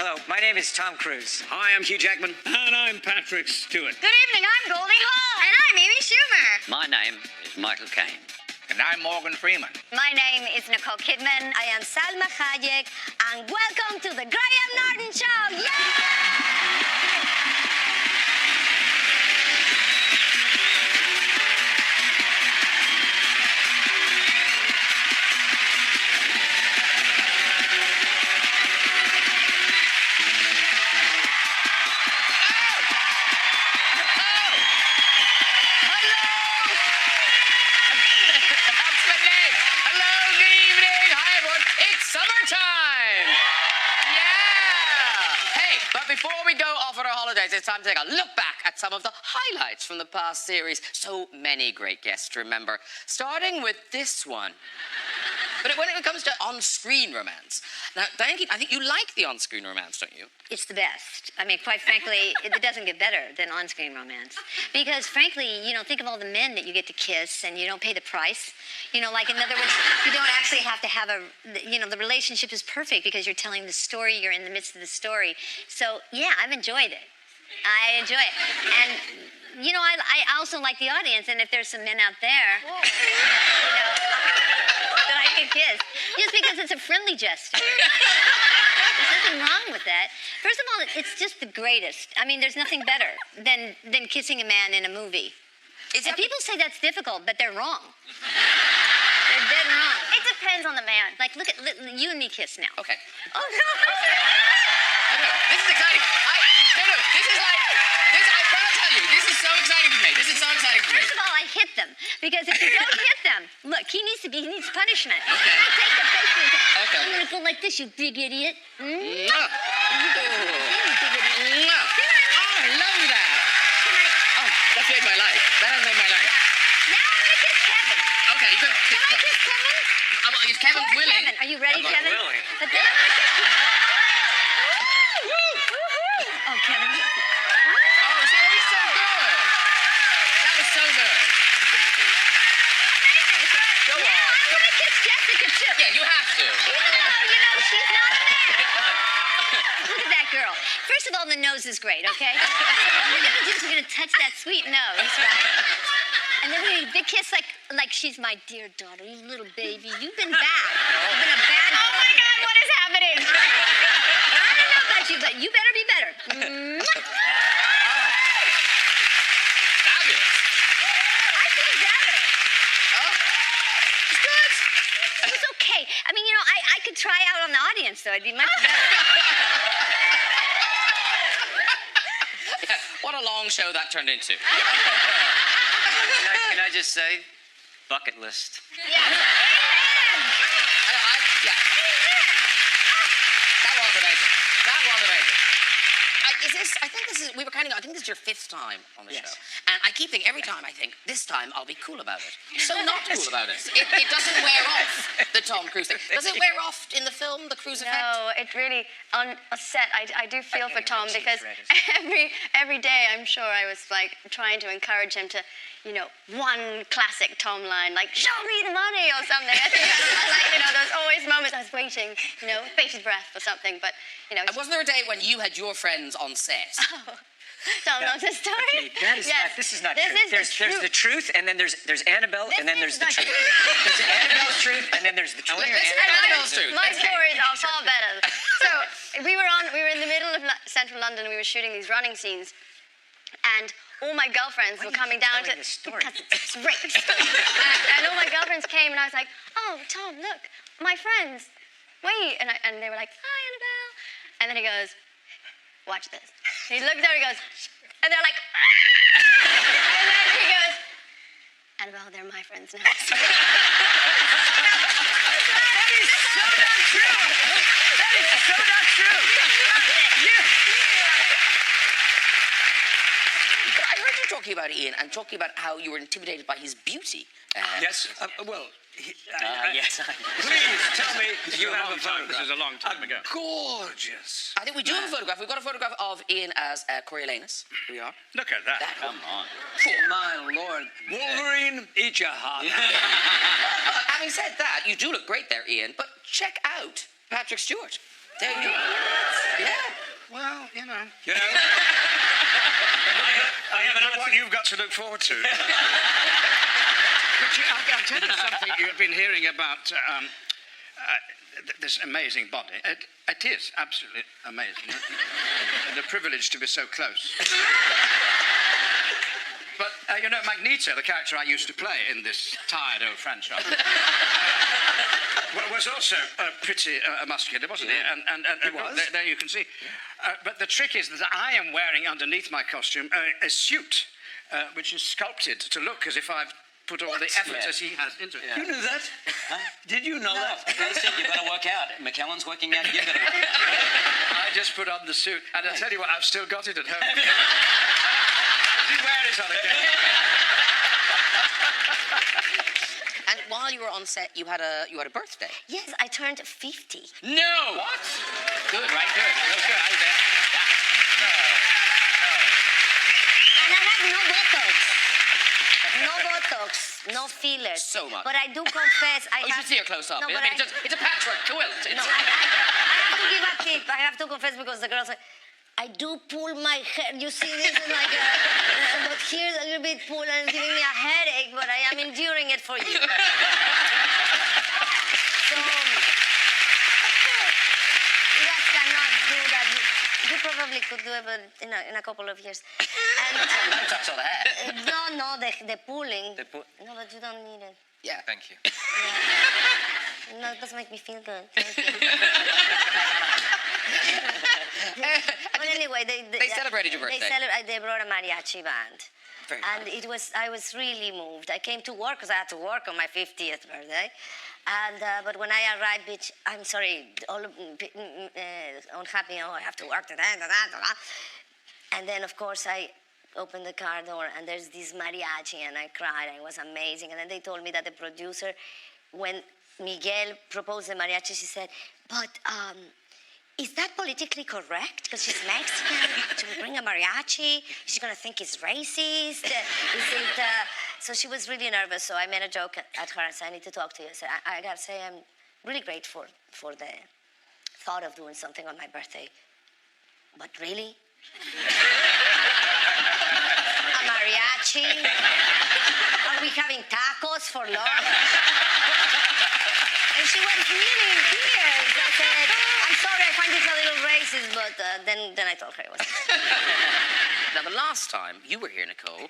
Hello, my name is Tom Cruise. Hi, I'm Hugh Jackman. And I'm Patrick Stewart. Good evening, I'm Goldie Hawn. And I'm Amy Schumer. My name is Michael Caine. And I'm Morgan Freeman. My name is Nicole Kidman. I am Salma Hayek. And welcome to the Graham Norton Show. Yay! Before we go off on our holidays, it's time to take a look back at some of the highlights from the past series. So many great guests to remember, starting with this one. But when it comes to on-screen romance, now, Diane Keaton, I think you like the on-screen romance, don't you? It's the best. I mean, quite frankly, it doesn't get better than on-screen romance. Because, frankly, you know, think of all the men that you get to kiss and you don't pay the price. You know, like, in other words, you don't actually have to have the relationship is perfect because you're telling the story, you're in the midst of the story. So, yeah, I've enjoyed it. I enjoy it. And, you know, I also like the audience, and if there's some men out there, you know, that I can kiss, just because it's a friendly gesture. There's nothing wrong with that. First of all, it's just the greatest. I mean, there's nothing better than kissing a man in a movie. And people say that's difficult, but they're wrong. They're dead wrong. It depends on the man. Like, look at you and me kiss now. Okay. Oh, no. This is exciting. I gotta tell you, this is so exciting for me. This is so exciting for me. First of all, I hit them. Because if you don't hit them, look, he needs punishment. Okay. I take the face and Okay. I'm gonna go like this, you big idiot. Oh, I love that. Oh, that's made my life. That has made my life. Now I'm gonna kiss Kevin. Okay, you can Can I kiss Kevin? Is Kevin Poor willing? Kevin. Are you ready, I'm Kevin? willing. But then I'm gonna kiss you. Oh, Kevin. Oh, see, he's so good. That was so good. Go on. I'm gonna kiss Jessica too. Yeah, you have to. Even though, you know, she's not a man. Look at that girl. First of all, the nose is great, okay? We're gonna touch that sweet nose, right? And then we big kiss like she's my dear daughter, you little baby. You've been bad. You've been a bad. Oh my God, what is happening? I don't know about you, but you better be better. Fabulous. I feel better. Oh, it's good. It was okay. I mean, you know, I could try out on the audience, though. It'd be much better. Yeah, what a long show that turned into. Can I just say, bucket list. Yeah. Yeah. That was amazing. That was amazing. I think this is your 5th time on the show. And I keep thinking, every time I think, this time I'll be cool about it. So not cool about it. It doesn't wear off, the Tom Cruise thing. Does it wear off in the film, the Cruise effect? No, it really, on a set, I do feel for Tom because every day I'm sure I was like trying to encourage him to, you know, one classic Tom line, like, show me the money or something. I think like, you know, there's always moments I was waiting, you know, bated breath or something, but, you know. And wasn't there a day when you had your friends on set? Oh, Tom knows his story? Okay, that is Yes. not, this is not This true. is there's the truth, and then there's Annabelle, and then there's the truth. There's Annabelle's truth, and then there's the truth. This is Annabelle's truth. My Okay. stories are far better. So we were in the middle of central London and we were shooting these running scenes, and all my girlfriends were coming down to this story? because it's great. and all my girlfriends came and I was like, oh Tom, look, my friends, wait, and they were like, hi Annabelle, and then he goes, watch this. He looks over, he goes, and they're like, and then he goes, Annabelle, they're my friends now. That is so not true. That is so not true. But I heard you talking about Ian and talking about how you were intimidated by his beauty. Yes, Yes. Please tell me you have a This photograph. is a long time ago. Gorgeous. I think we do have a photograph. We've got a photograph of Ian as Coriolanus. Here we are. Look at that. Come on. My Lord. Wolverine, eat your heart. Having said that, you do look great there, Ian, but check out Patrick Stewart. There you go. Yeah. You know? I have another what you've got to look forward to. But I'll tell you something you've been hearing about this amazing body. It is absolutely amazing. And the privilege to be so close. But, you know, Magneto, the character I used to play in this tired old franchise, was also pretty muscular, wasn't he? And well, there you can see. But the trick is that I am wearing underneath my costume a suit which is sculpted to look as if I've put all the effort as he has into it. Yeah. You knew that? Huh? Did you know that? They said you've got to work out. McKellen's working out, you've got to work out. I just put on the suit, and I'll tell you what, I've still got it at home. Did you wear it on again? And while you were on set, you had a birthday. Yes, I turned 50. No! What? Good, right? Good. That was good. I was there. And I have no Botox. No Botox, no fillers. So much. But I do confess, I Oh, you have... should see her close up. No, I but mean, it's a patchwork quilt. No, It's- I have to give a tip. I have to confess because the girls say, I do pull my hair. You see this is like but here's a little bit pull and it's giving me a headache, but I am enduring it for you. So, you guys cannot do that. You probably could do it but in a couple of years. And, Don't touch all that. no, the pulling. No, but you don't need it. Yeah. Thank you. No, it does make me feel good. Thank you. But anyway, They celebrated your birthday. They brought a mariachi band. Very And I was really moved. I came to work because I had to work on my 50th birthday. And but when I arrived, bitch, I'm sorry, all unhappy. Oh, I have to work today. And then, of course, I opened the car door, and there's this mariachi, and I cried. And it was amazing. And then they told me that the producer, when Miguel proposed the mariachi, she said, "But is that politically correct? Because she's Mexican. Should we bring a mariachi? Is she going to think it's racist? So she was really nervous. So I made a joke at her and said, I need to talk to you. I said, I got to say, I'm really grateful for the thought of doing something on my birthday. But really? A mariachi? Are we having tacos for lunch? And she was really in tears. I said, I'm sorry, I find this a little racist, but then I told her it was. Now, the last time you were here, Nicole,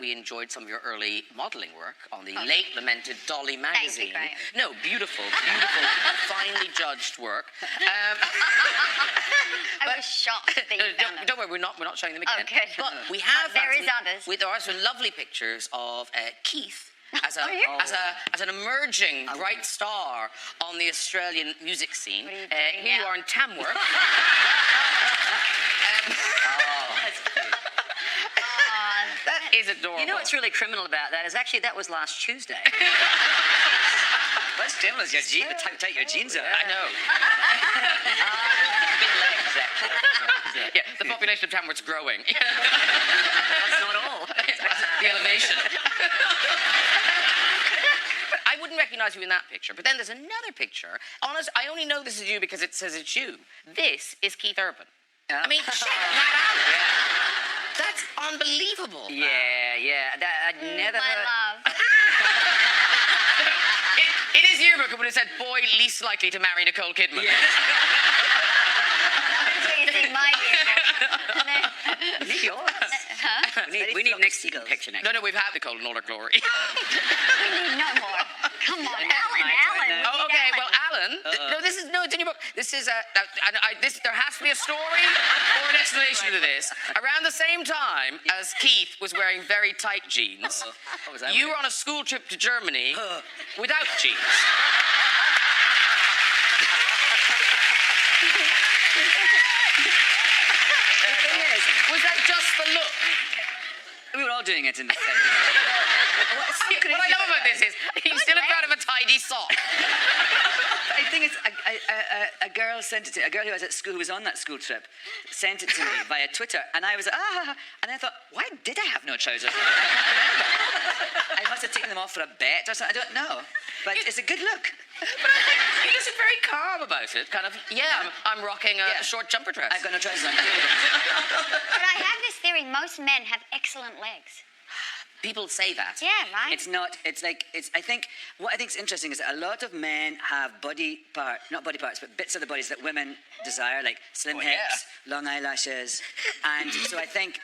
we enjoyed some of your early modelling work on the late lamented Dolly magazine. Graham. No, beautiful, finely judged work. I was shocked that you found them. Don't worry, we're not showing them again. Okay. But we have There had is others. There are some lovely pictures of Keith as Oh, yeah. as an emerging bright star on the Australian music scene. What are you doing Here you now? are in Tamworth. That is adorable. You know what's really criminal about that is actually that was last Tuesday. What's criminal is your take your jeans off. I know. Big legs, actually. Yeah, the population of Tamworth's growing. That's not all. The elevation. But I wouldn't recognise you in that picture. But then there's another picture. Honest, I only know this is you because it says it's you. This is Keith Urban. I mean, check that out. That's unbelievable. Yeah. I'd never My heard. love. It is yearbook, but it said boy least likely to marry Nicole Kidman. So you see my yearbook. And then- Need yours. We need next season picture next. No, we've had Nicole in all her glory. We need no more. Come on, Alan. I know. Oh, okay. Well, Alan. It's in your book. This is there has to be a story or an explanation to this. Around the same time as Keith was wearing very tight jeans, What was that? you were on a school trip to Germany without jeans. The thing is, Was that just the look? we were all doing it in the 70s. What I love about this is he's still proud of a tidy sock. I think it's a girl sent it to a girl who was at school, who was on that school trip, sent it to me via Twitter, and I was and I thought, why did I have no trousers? I must have taken them off for a bet or something. I don't know, but it's a good look. But he looks very calm about it. Kind of, I'm rocking a short jumper dress. I've got no trousers on. But I have this theory: most men have excellent legs. People say that. Yeah, right. It's not. It's like it's. I think what I think is interesting is that a lot of men have not body parts, but bits of the bodies that women desire, like slim hips, long eyelashes, and so I think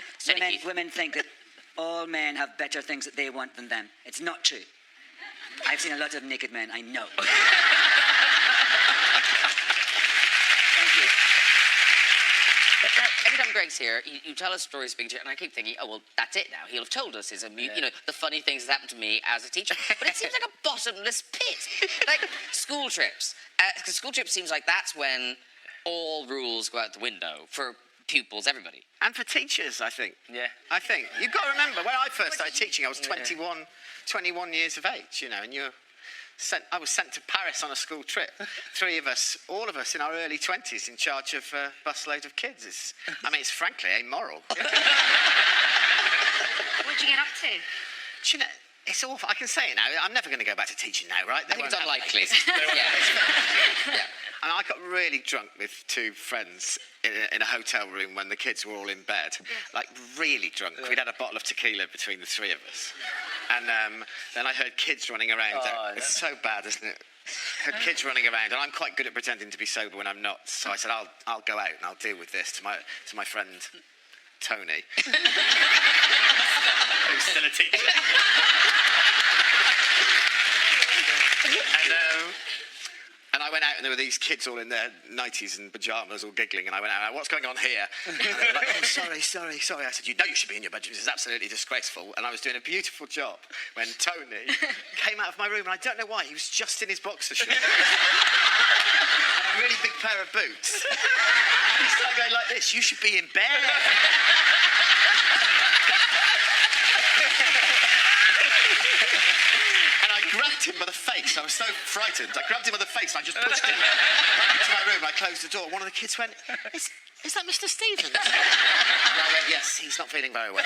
women think that all men have better things that they want than them. It's not true. I've seen a lot of naked men. I know. Thank you. But every time Greg's here, you tell us stories being teacher, and I keep thinking, oh, well, that's it now. He'll have told us the funny things that happened to me as a teacher. But it seems like a bottomless pit. Like school trips. Because school trips seems like that's when all rules go out the window for pupils, everybody. And for teachers, I think. Yeah. I think. You've got to remember, when I first started teaching, I was 21 years of age, and I was sent to Paris on a school trip. All of us in our early 20s in charge of a busload of kids. It's frankly amoral. What'd you get up to? Do you know, it's awful. I can say it now. I'm never going to go back to teaching now, right? I think it's unlikely. Yeah. And I got really drunk with two friends in a hotel room when the kids were all in bed. Like, really drunk. We'd had a bottle of tequila between the three of us. And then I heard kids running around. It's so bad, isn't it? Heard kids running around, and I'm quite good at pretending to be sober when I'm not. So I said, I'll go out and I'll deal with this to my friend Tony, who's still a teacher. And I went out, and there were these kids all in their nighties and pyjamas, all giggling, and I went out, what's going on here? And they were like, oh, sorry. I said, you know you should be in your bedroom. This is absolutely disgraceful. And I was doing a beautiful job when Tony came out of my room, and I don't know why, he was just in his boxer shorts. And a really big pair of boots. And he started going like this, you should be in bed. Grabbed him by the face. I was so frightened. I grabbed him by the face and I just pushed him into my room. I closed the door. One of the kids went, is that Mr. Stevens? And I went, yes, he's not feeling very well.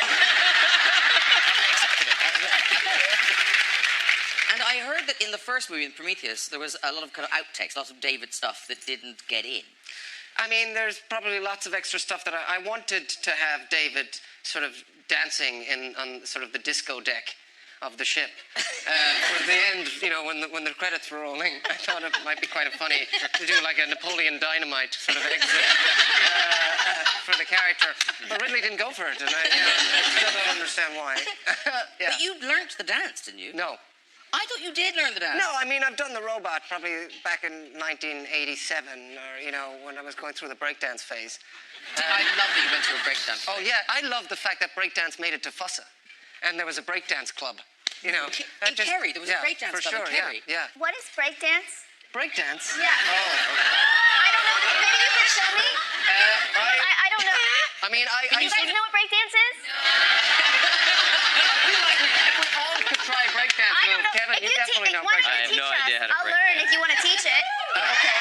And I heard that in the first movie, in Prometheus, there was a lot of kind of outtakes, lots of David stuff that didn't get in. I mean, there's probably lots of extra stuff that I wanted to have David sort of dancing on sort of the disco deck of the ship. For the end, when the credits were rolling, I thought it might be quite funny to do like a Napoleon Dynamite sort of exit for the character. But Ridley didn't go for it, and I still don't understand why. Yeah. But you learnt the dance, didn't you? No. I thought you did learn the dance. No, I mean, I've done the robot probably back in 1987, or, when I was going through the breakdance phase. I love that you went through a breakdance phase. Oh, yeah, I love the fact that breakdance made it to Fussa. And there was a breakdance club, In Kerry, there was a breakdance club in Kerry. Yeah. What is breakdance? Breakdance? Yeah. Oh, okay. I don't know. Maybe you could show me. I don't know. I mean, Do you guys know what breakdance is? I feel like we all could try breakdance I don't moves. know. Kevin, If you you definitely know want breakdance. to teach no us, idea how to I'll break learn dance. if you want to teach it. Okay.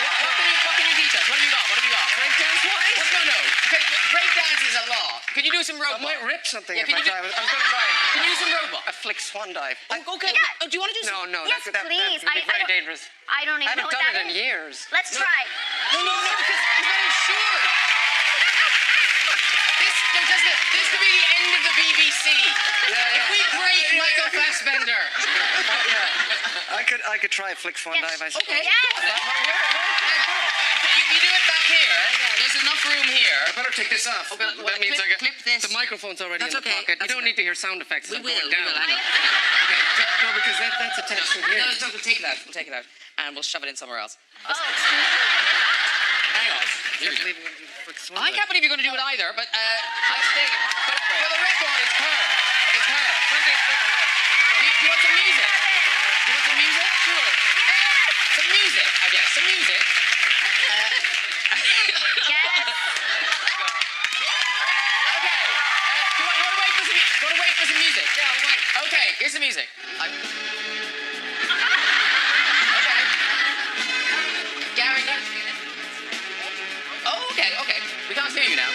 What can you teach us? What have you got? Breakdance-wise? No. Okay, breakdance is a law. Can you do some robot? I might rip something Yeah, if I try. I'm going to try it. Can you do some robot? A flick swan dive. Oh, okay. Yeah. Oh, do you want to do some? No, Yes, that please. would be I very don't- dangerous. I don't I even know haven't what done that it in is. years. Let's try. No, because I'm very sure. This could be the end of the BBC. If we break Michael Fassbender. I could try a flick swan dive, I suppose. Okay. Yes. You do it back here. There's enough room here. I better take this off. Okay, That means clip this. the microphone's already That's in the okay, pocket. that's You don't okay. need to hear sound effects. We I'm will. going down. Hang on. No, because that's attached to here. No, we'll take it out. We'll take it out. And we'll shove it in somewhere else. Oh. Hang on. Here we go. I can't believe you're going to do it either, but I stay. But for the record, it's her. It's her. Do you want some music? Do you want some music? Sure. Some music, I guess. Some music. Yes. Okay. Do you want to wait for some music? Yeah, I'll wait. some music. Okay. Gary. Oh, okay. We can't hear you now.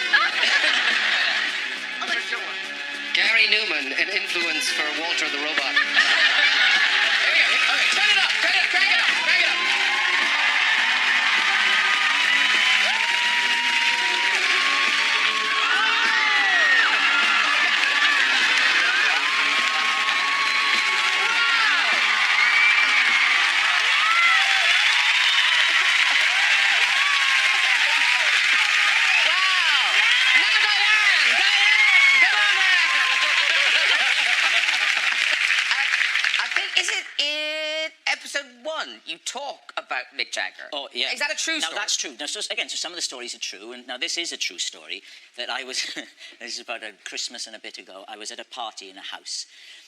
Gary Newman, an influence for Walter the Robot. There we go. Okay, turn it up. Crank it up. You talk about Mick Jagger. Oh, yeah. Is that a true story? No, that's true. Now, so some of the stories are true, and now this is a true story. That I was, this is about a Christmas and a bit ago. I was at a party in a house,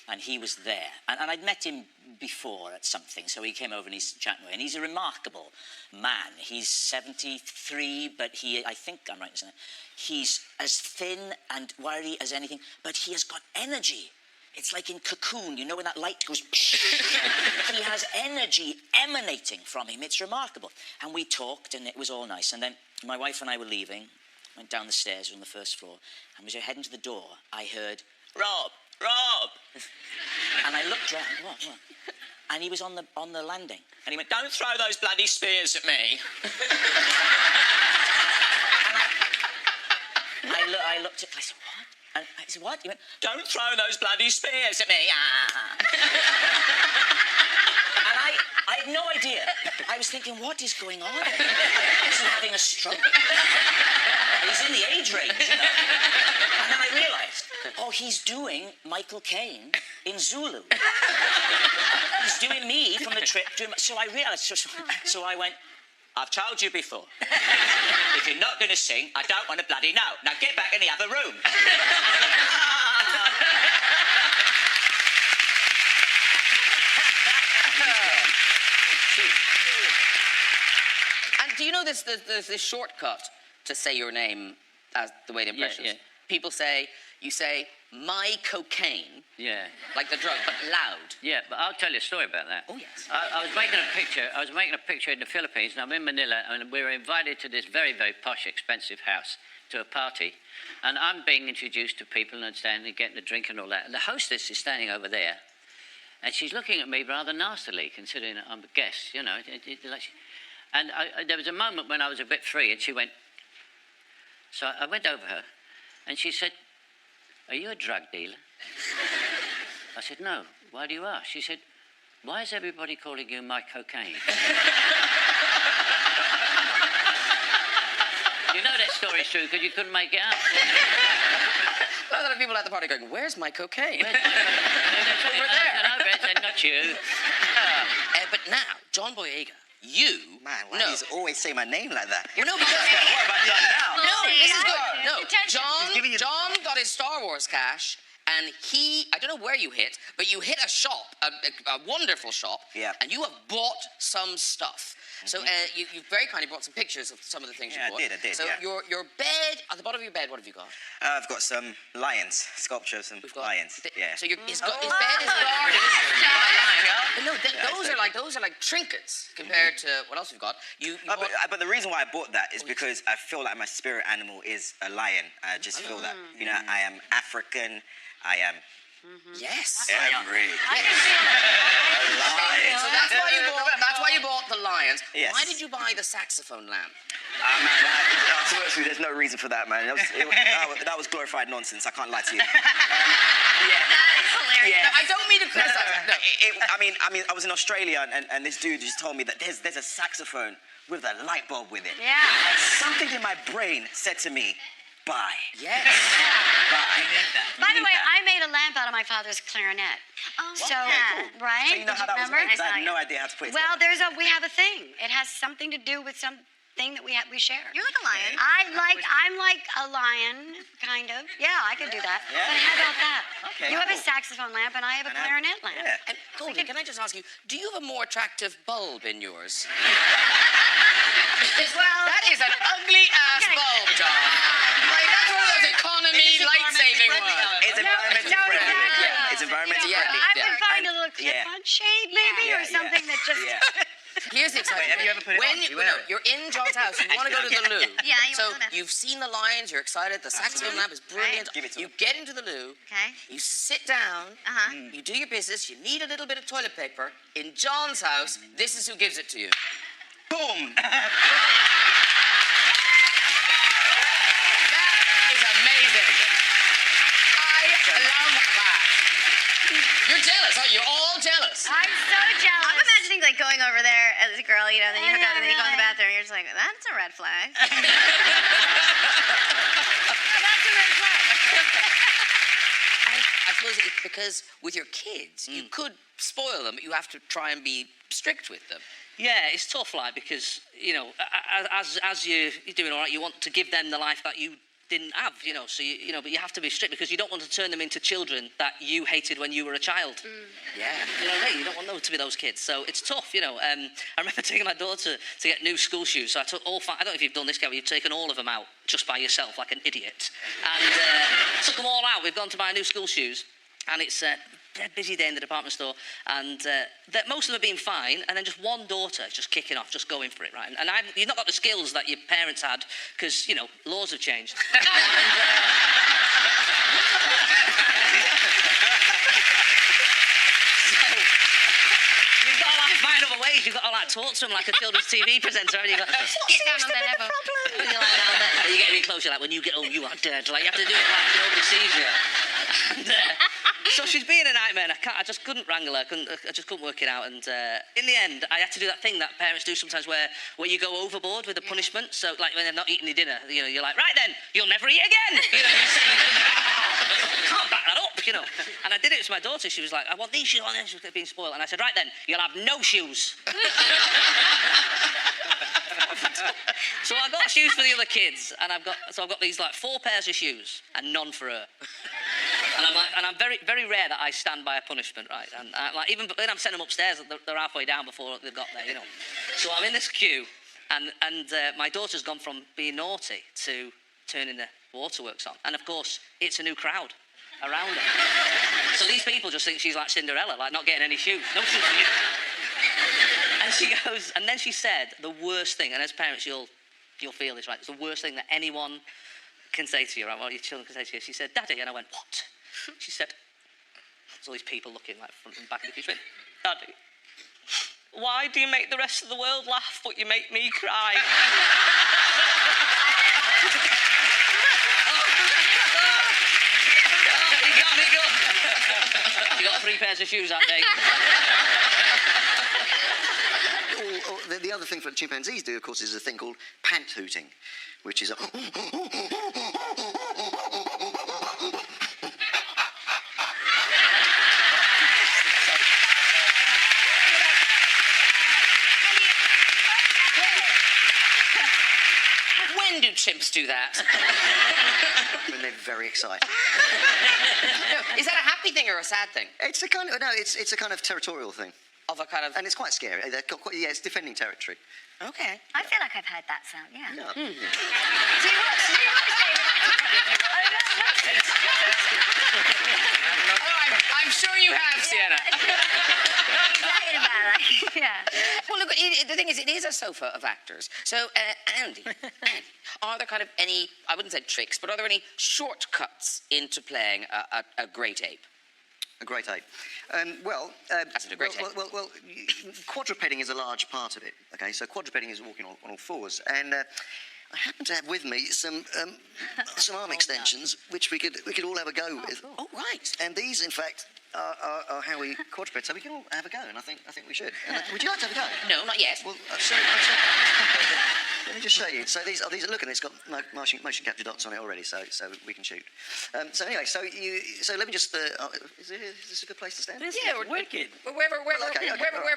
and he was there, and I'd met him before at something. So he came over and he's chatting away, and he's a remarkable man. He's 73, but I think I'm right in saying, he's as thin and wiry as anything, but he has got energy. It's like in Cocoon, you know, when that light goes... He has energy emanating from him. It's remarkable. And we talked, and it was all nice. And then my wife and I were leaving, went down the stairs on the first floor, and as we were heading to the door, I heard, Rob! And I looked round, what? And he was on the landing. And he went, don't throw those bloody spears at me. And I looked at him, I said, what? And I said, what? He went, don't throw those bloody spears at me. And I had no idea. I was thinking, what is going on? Is he having a stroke? He's in the age range, you know. And then I realised, oh, he's doing Michael Caine in Zulu. He's doing me from the trip. So I realised, so I went, I've told you before. If you're not going to sing, I don't want to bloody know. Now get back in the other room. And do you know this shortcut to say your name as the way the impressions? Yeah. People say, you say, my cocaine. Yeah. Like the drug, but loud. Yeah, but I'll tell you a story about that. Oh, yes. I was making a picture in the Philippines, and I'm in Manila, and we were invited to this very, very posh, expensive house to a party. And I'm being introduced to people and standing, getting a drink and all that. And the hostess is standing over there, and she's looking at me rather nastily, considering that I'm a guest, you know. And there was a moment when I was a bit free, and she went... So I went over her, and she said, are you a drug dealer? I said, no. Why do you ask? She said, why is everybody calling you my cocaine? You know that story's true because you couldn't make it up. A lot of people at the party going, where's my cocaine? Over there. And I said, not you. But now, John Boyega, you... Man, why do you always say my name like that? Well, no, because... What have I done now? No, this is good. No, Attention. John got his Star Wars cash, and I don't know where you hit, but you hit a shop, a wonderful shop, Yeah. and you have bought some stuff. So you very kindly brought some pictures of some of the things you bought. I did, So yeah. your bed, at the bottom of your bed, what have you got? I've got some lions, sculptures and We've got lions. Yeah. So his bed is guarded by lions. But no, those are like trinkets compared to what else we've got. You but the reason why I bought that is because I feel like my spirit animal is a lion. I just feel that. You know, I am African. I am... Yes. Every... So that's why you bought the lions. Yes. Why did you buy the saxophone lamp? Man, to be honest with you, there's no reason for that, man. That was glorified nonsense. I can't lie to you. Yeah. No, I don't mean to criticize it. No. I mean, I was in Australia, and this dude just told me that there's a saxophone with a light bulb with it. Yeah. And something in my brain said to me, buy. Yes. But I need that. By the way, I made a lamp out of my father's clarinet. Oh, So, cool. right? So you know Did how that was remember? made? 'Cause I had no idea how to put it Well, together. we have a thing. It has something to do with something that we share. You're like a lion. I'm like a lion, kind of. Yeah, I could do that. Yeah. But how about that? Okay, You have a cool. saxophone lamp, and I have a clarinet lamp. Yeah. And Golden, can I just ask you, do you have a more attractive bulb in yours? Well, That is an ugly ass Okay. bulb, John. Like that's one of those economy light-saving ones. It's environmentally friendly. exactly. Yeah, it's environmentally environmentally Yeah, friendly. I yeah. would find a And- little yeah. clip-on shade, maybe, Yeah, or something that just. Yeah. Here's the exciting Wait, have you thing. ever put it when on? you, You wear it? you're in John's house, you want to go to the loo. Yeah, you So wanna go there. you've seen the lions, you're excited, the saxophone lamp is brilliant. Give it to you him. get into the loo, Okay. you sit down, Uh-huh. you do your business, you need a little bit of toilet paper. In John's house, this is who gives it to you. Boom. That is amazing. I love that. You're jealous, aren't you? You're all jealous. I'm so jealous. I'm imagining like going over there as a girl, you know, then you hook up and then you go in the bathroom and you're just like, that's a red flag. That's a red flag. I suppose it's because with your kids, you could spoil them, but you have to try and be strict with them. Yeah, it's tough, like, because, you know, as you're doing all right, you want to give them the life that you didn't have, you know, so, you know, but you have to be strict because you don't want to turn them into children that you hated when you were a child. Yeah. You know what I mean? You don't want them to be those kids. So it's tough, you know. I remember taking my daughter to get new school shoes. So I took all I don't know if you've done this, Gary, you've taken all of them out just by yourself like an idiot. And took them all out. We've gone to buy new school shoes. And it's a dead busy day in the department store. And most of them have been fine. And then just one daughter is just kicking off, just going for it, right? And you've not got the skills that your parents had because, you know, laws have changed. You've got to like find other ways. You've got to like talk to them like a children's TV presenter. And you go, Get down on their level. and you're like, "No, no." And you get really close. You're like, when you get home, you are dead. Like you have to do it like nobody sees you. And, so she's being a nightmare. And I just couldn't wrangle her. I just couldn't work it out. And in the end, I had to do that thing that parents do sometimes, where you go overboard with the punishment. So like when they're not eating your dinner, you know, you're like, right then, you'll never eat again. You know, you can't back that up, you know. And I did it to my daughter. She was like, I want these shoes on. She was being spoiled. And I said, right then, you'll have no shoes. So I got shoes for the other kids, and I've got these like 4 pairs of shoes and none for her. And I'm very, very rare that I stand by a punishment, right? And like even when I'm sending them upstairs, they're halfway down before they've got there, you know. So I'm in this queue, and my daughter's gone from being naughty to turning the waterworks on, and of course it's a new crowd around her. So these people just think she's like Cinderella, like not getting any shoes. No shoes for you. And she goes, and then she said the worst thing, and as parents you'll feel this, right? It's the worst thing that anyone can say to you, right? Well, your children can say to you. She said, Daddy, and I went, what? She said, there's all these people looking like front and back of the queue. She went, Daddy, why do you make the rest of the world laugh, but you make me cry? You got me good. You got 3 pairs of shoes that day. The other thing that chimpanzees do, of course, is a thing called pant hooting, which is a... When do chimps do that? when they're very excited. Is that a happy thing or a sad thing? It's a kind of territorial thing. Of a kind of... And it's quite scary. It's defending territory. Okay. I feel like I've heard that sound, yeah. Yeah. I'm sure you have, Sienna. Excited about it. Yeah. Well, look, the thing is, it is a sofa of actors. So, Andy, are there kind of any, I wouldn't say tricks, but are there any shortcuts into playing a great ape? A great ape. That's a great ape. Well, quadrupeding is a large part of it. Okay, so quadrupeding is walking on all fours, and I happen to have with me some arm extensions, which we could all have a go with. Oh, right. And these, in fact, are how we quadruped. So we can all have a go, and I think we should. And would you like to have a go? No, not yet. Well, let me just show you. So these are look, and it's got motion capture dots on it already, so we can shoot. So anyway, so let me just. Is this a good place to stand? Yeah, we're wicked. Wherever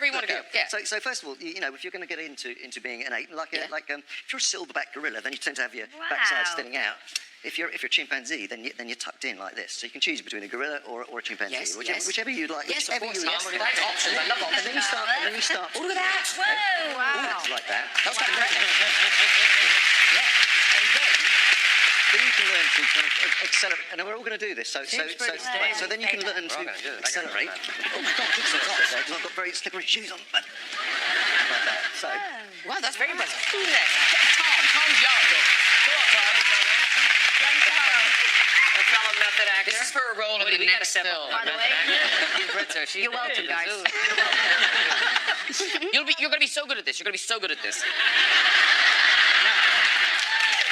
you want to go. Yeah. So first of all, you know, if you're going to get into being an ape, if you're a silverback gorilla, then you tend to have your backside sticking out. If you're a chimpanzee, then you're tucked in like this. So you can choose between a gorilla or a chimpanzee, whichever you'd like. Yes, of course. Yes. I like options. I love options. And then you start. Oh, look at that. Whoa, wow. Like that. That's kind of great. Then you can learn learn to kind of accelerate, and we're all going to do this. So then you can learn to accelerate. Oh my God, this is because I've got very slippery shoes on. But like that. So. Wow, that's very impressive. Who's next? Tom's young. Go on, Tom. A fellow method actor. This is for a role in the next film. By the way, She's you're welcome, guys. You're going to be so good at this. You're going to be so good at this.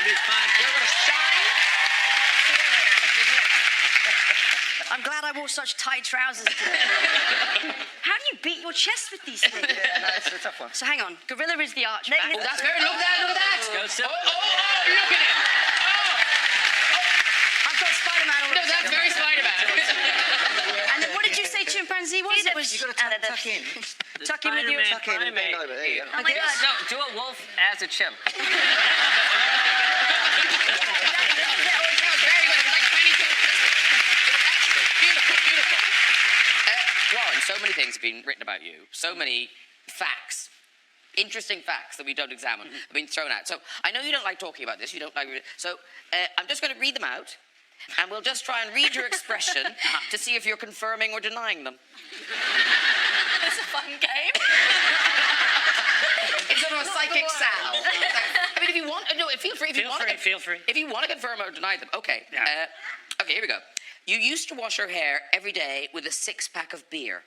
It's fine. You're going to shine. I'm glad I wore such tight trousers today. How do you beat your chest with these things? No, it's a tough one. So hang on. Gorilla is the archback. Oh, that's very. Look at that. Look at that. Go sit. Oh, look at it. I've got Spider-Man all No, over. that's very Spider-Man. And then what did you say chimpanzee was? It was You've got to tuck in. tuck in with your... Tuck in and bend over. There you go. Oh my God. No, do a wolf as a chimp. Very good. It's like 22. Beautiful, beautiful. Warren, so many things have been written about you. So many facts, interesting facts that we don't examine have been thrown out. So I know you don't like talking about this. You don't like. So I'm just going to read them out, and we'll just try and read your expression to see if you're confirming or denying them. It's a fun game. It's sort of a psychic sound. I mean, if you want, no, feel free. If you want Feel free. If you want to confirm or deny them, okay. Yeah. Okay, here we go. You used to wash your hair every day with a 6-pack of beer.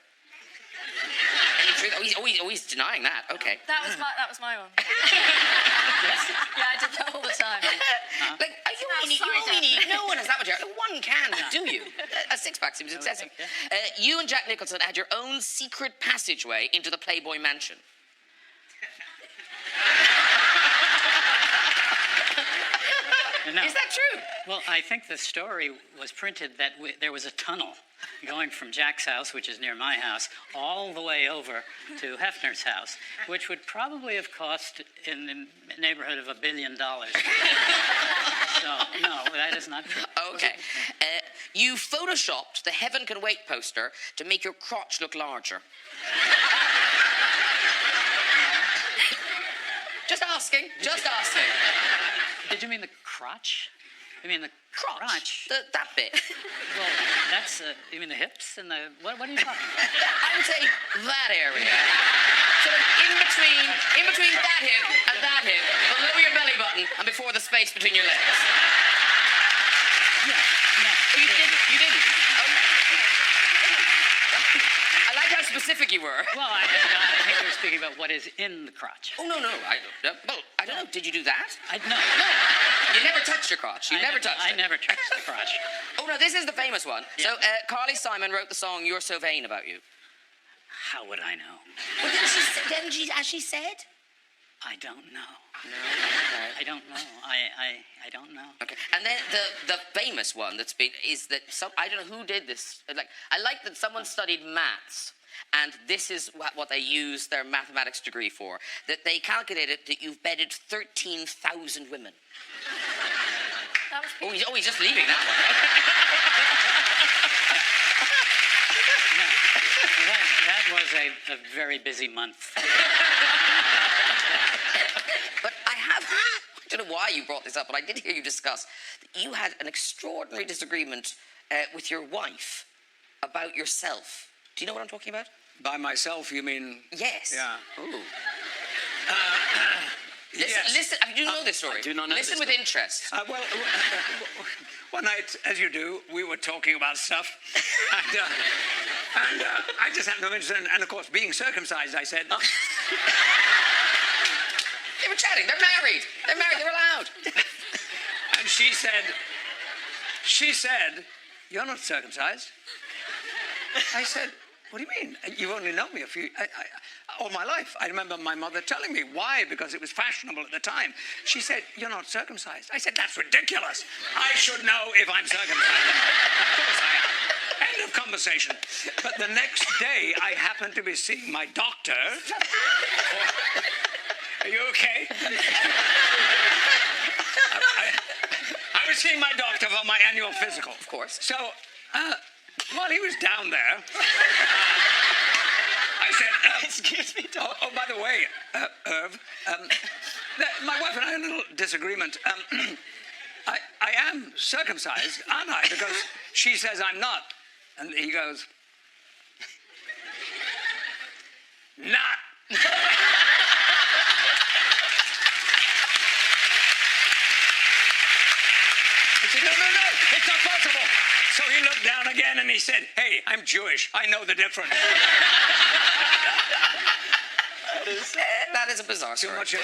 He's denying that. Okay. That was my one. Yeah, I did that all the time. Like, you only need. No one has that much hair. One can, do you? A 6-pack seems excessive. You and Jack Nicholson had your own secret passageway into the Playboy Mansion. No. Is that true? Well, I think the story was printed that there was a tunnel going from Jack's house, which is near my house, all the way over to Hefner's house, which would probably have cost in the neighborhood of $1 billion. So, no, that is not true. Okay. You photoshopped the Heaven Can Wait poster to make your crotch look larger. Just asking. Did you mean the crotch? You mean the crotch? That bit. Well, that's, you mean the hips and the, what are you talking about? I would say that area. Sort of in between that hip and that hip, below your belly button and before the space between your legs. Yeah, no. You didn't. Okay. I like how specific you were. Well, I think we were speaking about what is in the crotch. Oh, no. I don't know. Did you do that? No. You never touched your crotch. You never touched it. I never touched the crotch. Oh, no, this is the famous one. Yeah. So, Carly Simon wrote the song You're So Vain about you. How would I know? Well, didn't she, as she said? I don't know. No, okay. I don't know. I don't know. Okay, and then the famous one that's been is that I don't know who did this. Like I like that someone studied maths, and this is what they use their mathematics degree for. That they calculated that you've bedded 13,000 women. That was He's just leaving that one. That was a very busy month. But I don't know why you brought this up, but I did hear you discuss that you had an extraordinary disagreement with your wife about yourself. Do you know what I'm talking about? By myself, you mean? Yes. Yeah. Ooh. Yes. Listen, do you know this story? I do not know Listen this with interest. One night, as you do, we were talking about stuff, and I just had no interest, and of course, being circumcised, I said... They were chatting. They're married. They're allowed. And she said, "You're not circumcised." I said, "What do you mean? You've only known me all my life." I remember my mother telling me why, because it was fashionable at the time. She said, "You're not circumcised." I said, "That's ridiculous. I should know if I'm circumcised." Of course I am. End of conversation. But the next day, I happened to be seeing my doctor. Are you okay? I was seeing my doctor for my annual physical. Of course. So, while he was down there, I said, Excuse me, Doc. Oh, by the way, Irv, my wife and I had a little disagreement. I I am circumcised, aren't I? Because she says I'm not. And he goes, not. I said, no, it's not possible. So he looked down again and he said, hey, I'm Jewish. I know the difference. That is a bizarre Too story. much. I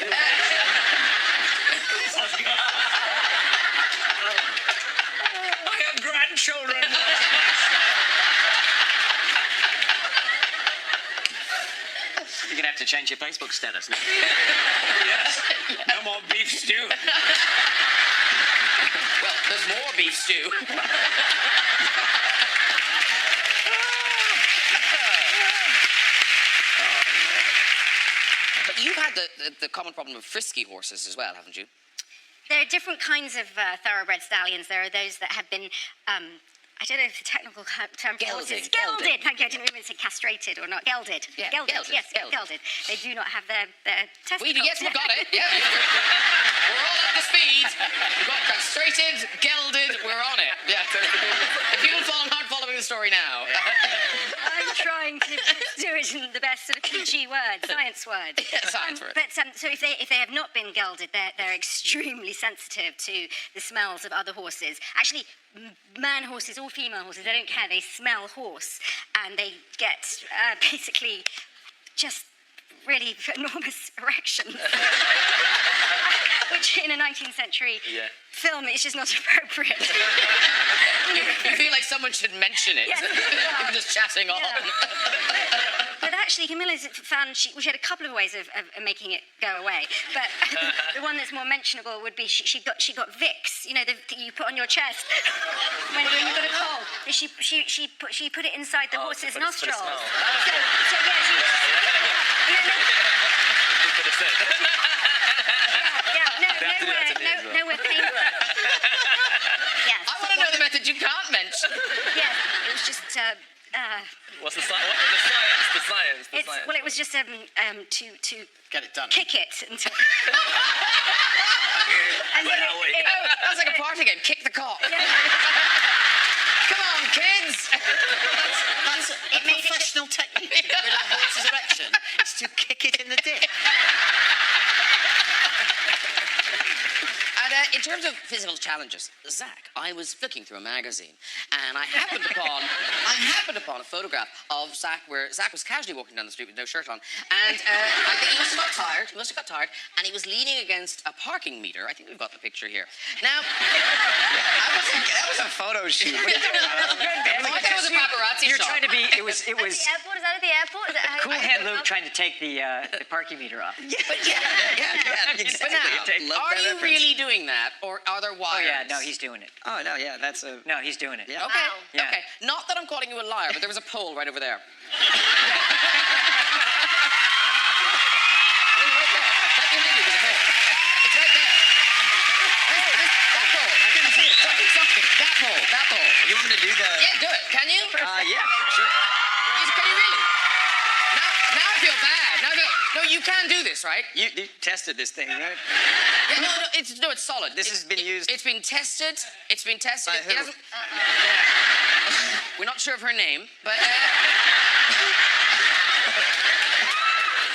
have grandchildren. You're going to have to change your Facebook status now. Yes. No more beef stew. Well, there's more beef stew. But you've had the common problem of frisky horses as well, haven't you? There are different kinds of thoroughbred stallions. There are those that have been, I don't know if the technical term for horses. Gelded. Thank you. I didn't even say castrated or not. Gelded. Yeah, Gelded. gelded, Yes, gelded. gelded. They do not have their testicles. Yes, we got it. Yeah. We're all up to speed. We've got castrated, gelded, we're on it. Yeah. If people aren't following the story now. I'm trying to do it in the best sort of PG words, science words. Yeah, science words. But so if they have not been gelded, they're extremely sensitive to the smells of other horses. Actually, man horses or female horses, they don't care. They smell horse, and they get basically just really enormous erections. Which in a 19th century film is just not appropriate. You feel like someone should mention it. Yes. I'm just chatting on. But actually, Camilla's found she had a couple of ways of making it go away. But the one that's more mentionable would be she got Vicks, you know, that you put on your chest when you got a cold. She put it inside the horse's nostrils. So nowhere painful. Yes. I want to know the method you can't mention. Yes, it was just. What's the science? Well, it was just to Get it done. kick it until. That's like a party game. Kick the cock. Yeah. Come on, kids. It made professional technique to get rid of a horse's erection is to kick it in the dick. And in terms of physical challenges, Zach, I was flicking through a magazine and I happened upon a photograph of Zach where Zach was casually walking down the street with no shirt on, and I think he must have got tired, and he was leaning against a parking meter. I think we've got the picture here. Now, That was a photo shoot. I thought it was a paparazzi You're shot. trying to be. It was. At the airport? Is that at the airport? Is that how Cool Hand Luke trying to take the parking meter off. But now, are you really doing that, or are there wires? Oh yeah, no, he's doing it. Oh, no, yeah, that's a... No, he's doing it. Yeah. Okay, Yeah. okay. Not that I'm calling you a liar, but there was a pole right over there. Right behind you, there's a pole. It's right there. That pole. I didn't see it. That pole. You want me to do the... Yeah, do it. Can you? yeah, sure. Can you really? Now I feel bad. No, you can do this, right? You tested this thing, right? Yeah, no, it's solid. This has been used... It's been tested. It's been tested. By It who? hasn't... We're not sure of her name, but...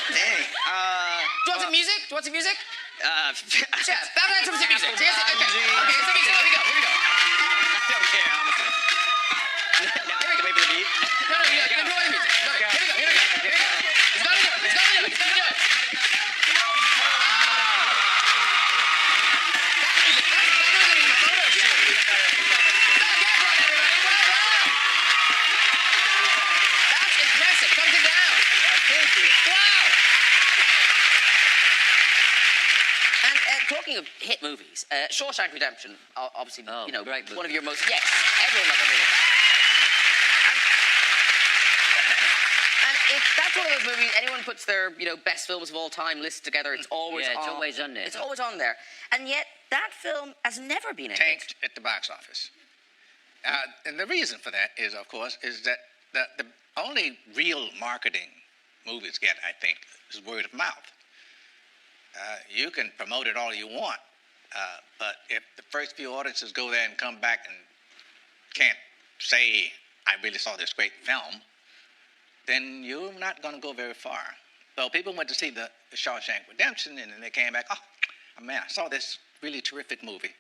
Dang. Do you want some music? Yeah, Batman to some music. Okay, here's the music. Here we go. I don't care, honestly. Here we go. Wait for the beat. No, you ignore the music. No, here we go. He's gonna do it. He's gonna do it. That's impressive. Something down. Thank you. Wow. And talking of hit movies, Shawshank Redemption, obviously, great movie. one of your most... Yes, everyone loves that movie. And that's one of those movies, anyone puts their, best films of all time list together, it's always Yeah, it's always on there. It's always on there. And yet, that film has never been a hit. Tanked at the box office. And the reason for that is, of course, is that the only real marketing movies get, I think, is word of mouth. You can promote it all you want, But if the first few audiences go there and come back and can't say, I really saw this great film, then you're not going to go very far. So people went to see the Shawshank Redemption, and then they came back, oh, man, I saw this really terrific movie.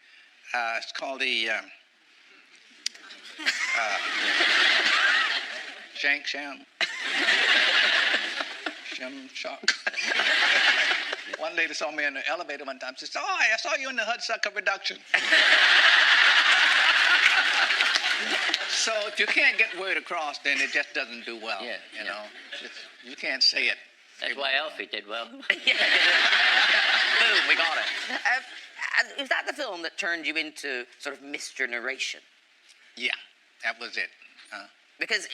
It's called the Shank Sham. Shim Shock. One lady saw me in the elevator one time. She said, oh, I saw you in the Hudsucker Reduction. So if you can't get word across, then it just doesn't do well. Yeah, you know, you can't say it. That's why Alfie did well. Boom, we got it. Is that the film that turned you into sort of Mr. Narration? Yeah, that was it. Because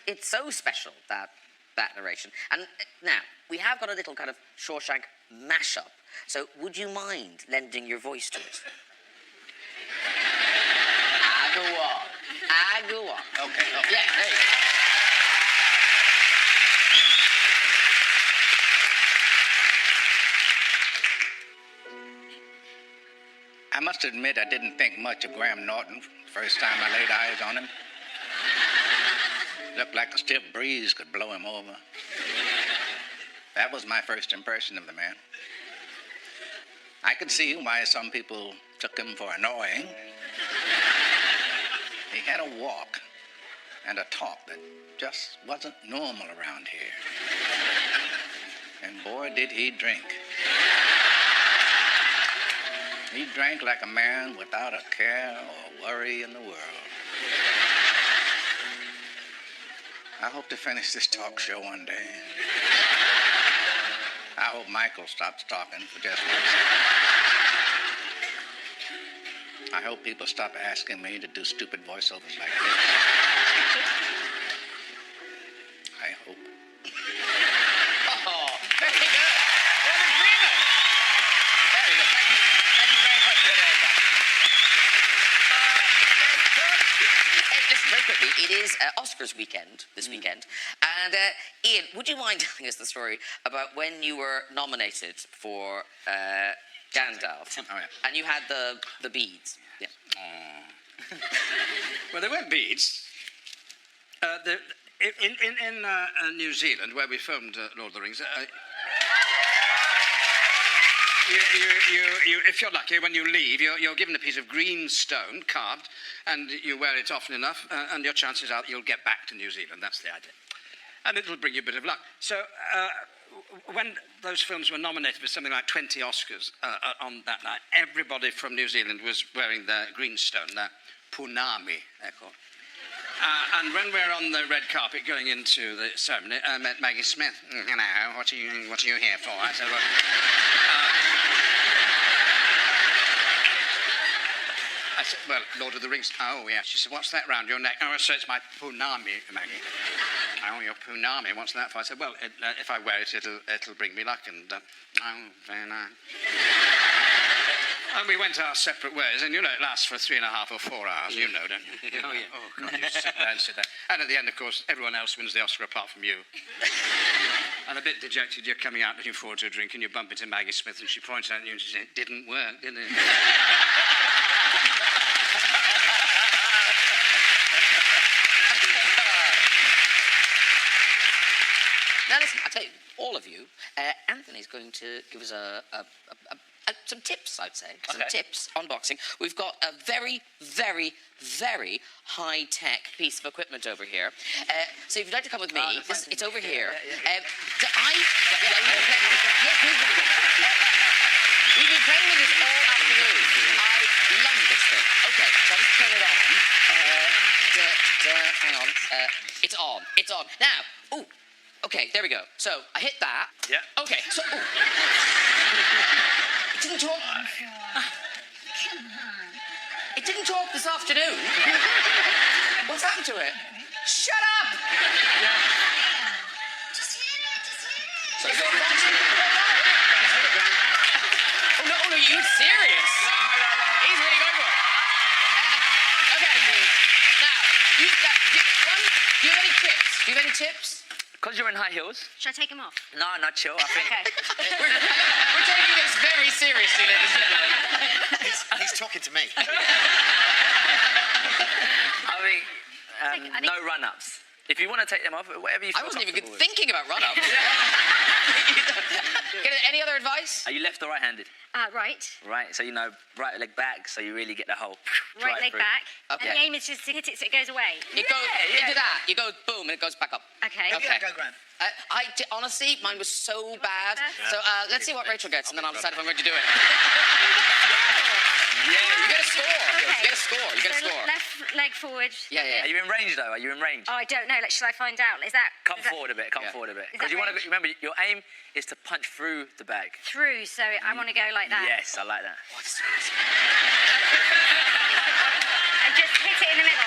it's so special, that narration. And now, we have got a little kind of Shawshank mashup. So would you mind lending your voice to it? I go on. Okay. Yeah, there you go. I must admit I didn't think much of Graham Norton first time I laid eyes on him. Looked like a stiff breeze could blow him over. That was my first impression of the man. I could see why some people took him for annoying. He had a walk and a talk that just wasn't normal around here. And boy, did he drink. He drank like a man without a care or worry in the world. I hope to finish this talk show one day. I hope Michael stops talking for just 1 second. I hope people stop asking me to do stupid voiceovers like this. I hope. Oh, very good. There's agreement. Very good. Thank you very much for that. Hey, listen, very quickly, it is Oscars weekend this weekend. And Ian, would you mind telling us the story about when you were nominated for Gandalf? Oh, yeah. And you had the beads. Yeah. Well, there weren't beads. In New Zealand, where we filmed Lord of the Rings, if you're lucky, when you leave, you're given a piece of green stone carved, and you wear it often enough, and your chances are that you'll get back to New Zealand. That's the idea. And it'll bring you a bit of luck. So when those films were nominated for something like 20 Oscars on that night, everybody from New Zealand was wearing their green stone, their punami, they're called. And when we're on the red carpet going into the ceremony, I met Maggie Smith. Hello, what are you here for? I said, well, Lord of the Rings. Oh, yeah. She said, what's that round your neck? Oh, so it's my punami, Maggie. Oh, your punami, what's that for? I said, well, if I wear it, it'll bring me luck. And, oh, very nice. And we went our separate ways, and you know, it lasts for 3.5 or 4 hours, you know, don't you? Oh, yeah. Oh, God, you sit there and sit there. And at the end, of course, everyone else wins the Oscar apart from you. And a bit dejected, you're coming out looking forward to a drink, and you bump into Maggie Smith, and she points out at you and she says, it didn't work, did it? Now listen, I'll tell you, all of you, Anthony's going to give us some tips, I'd say. Okay. Some tips on boxing. We've got a very, very, very high-tech piece of equipment over here. So if you'd like to come with me, it's over here. We've been playing with this all afternoon. I love this thing. Okay, so I'll just turn it on. Hang on. It's on. It's on. Now, ooh. Okay, there we go. So I hit that. Yeah. Okay, so. Ooh. It didn't talk. It didn't talk this afternoon. What's happened to it? Shut up! Just hit it. Oh no, are you serious? He's really going for it. Okay. Now, do you have any tips? Do you have any tips? Because you're in high heels. Should I take them off? No, not chill. I think. Okay. We're taking this very seriously, ladies and gentlemen. He's talking to me. I think I think- no run-ups. If you want to take them off, whatever you feel I wasn't even comfortable with. thinking about run-ups. Any other advice? Are you left or right-handed? Right. Right, so you know, right leg back, so you really get the whole Right leg through. back. Okay. And the aim is just to hit it so it goes away. You go into that. You go boom, and it goes back up. Okay. Okay. Honestly, mine was so bad. So let's see what Rachel gets, and then I'll decide if I'm going to do it. Yeah, you get a score. Okay. You get a score. You get a So score. left leg forward. Yeah. Are you in range though? Are you in range? Oh, I don't know. Like, shall I find out? Is that Come is that forward a bit. Come Yeah. forward a bit. Is Because that you want to range? remember, your aim is to punch through the bag. through? So I want to go like that. Yes, I like that. And just hit it in the middle.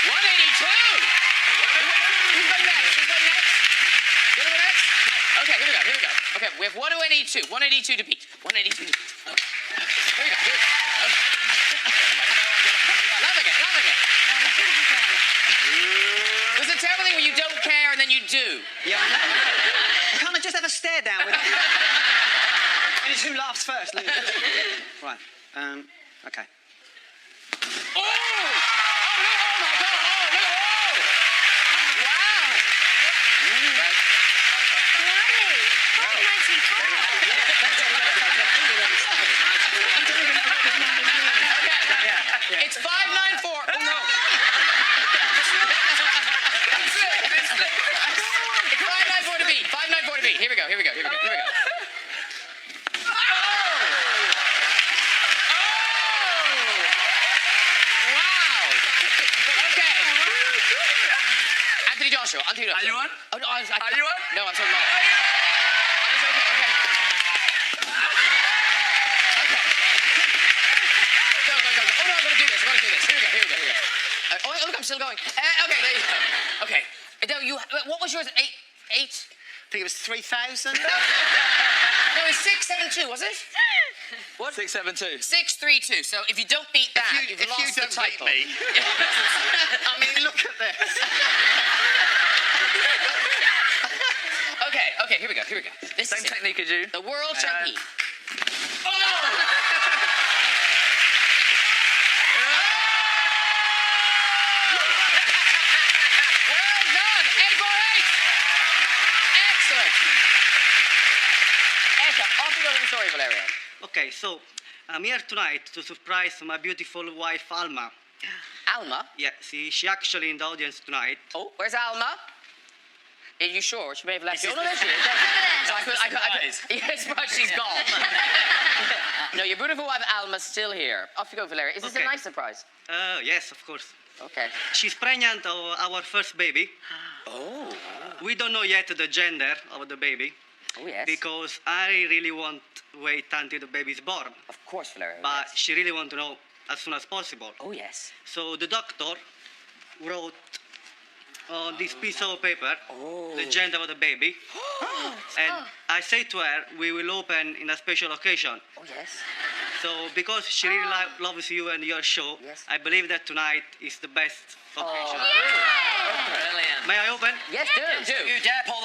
What do we get? 182. Who's going next? You know next? Okay, here we go. Okay, we have 182. 182 to beat. 182 to beat. Okay. Here we go. Okay. Loving it. There's a terrible thing where you don't care and then you do. Yeah, I know. Can't I just have a stare down with it? And it's who laughs first, Lou. Right. Okay. Oh! Oh, my God! Oh, wow! It's 594. Oh, no. It's 594 to beat. 594 to beat. Here we go. Joshua, Anthony Joshua. Are you on? Oh, no, Are you on? No, I'm so not. Okay. Go. Oh, no, I'm going to do this. Here we go. Oh, look, I'm still going. Okay, there you go. Okay. What was yours? Eight? I think it was 3,000. No, it was 672, was it? What? 672. 632. So if you don't beat that, you've lost the title. Me. I mean, look at this. Okay, here we go. This Same is technique as you. the world champion. Well done! 848! Excellent! Off you go with the story, Valerio. Okay, so I'm here tonight to surprise my beautiful wife, Alma. Alma? Yeah, she actually in the audience tonight. Oh, where's Alma? Are you sure? She may have left you. Oh, no, there she is. Yes, but she's gone. No, your beautiful wife, Alma's still here. Off you go, Valeria. Is this a Okay. nice surprise? Yes, of course. Okay. She's pregnant of our first baby. Oh. We don't know yet the gender of the baby. Oh, yes. Because I really want to wait until the baby is born. Of course, Valeria. But she really want to know as soon as possible. Oh, yes. So the doctor wrote on this piece of paper the gender of the baby. And I say to her, we will open in a special occasion. Oh, yes. So because she really loves you and your show, I believe that tonight is the best occasion. Brilliant. May I open? Yes, do. You dare pull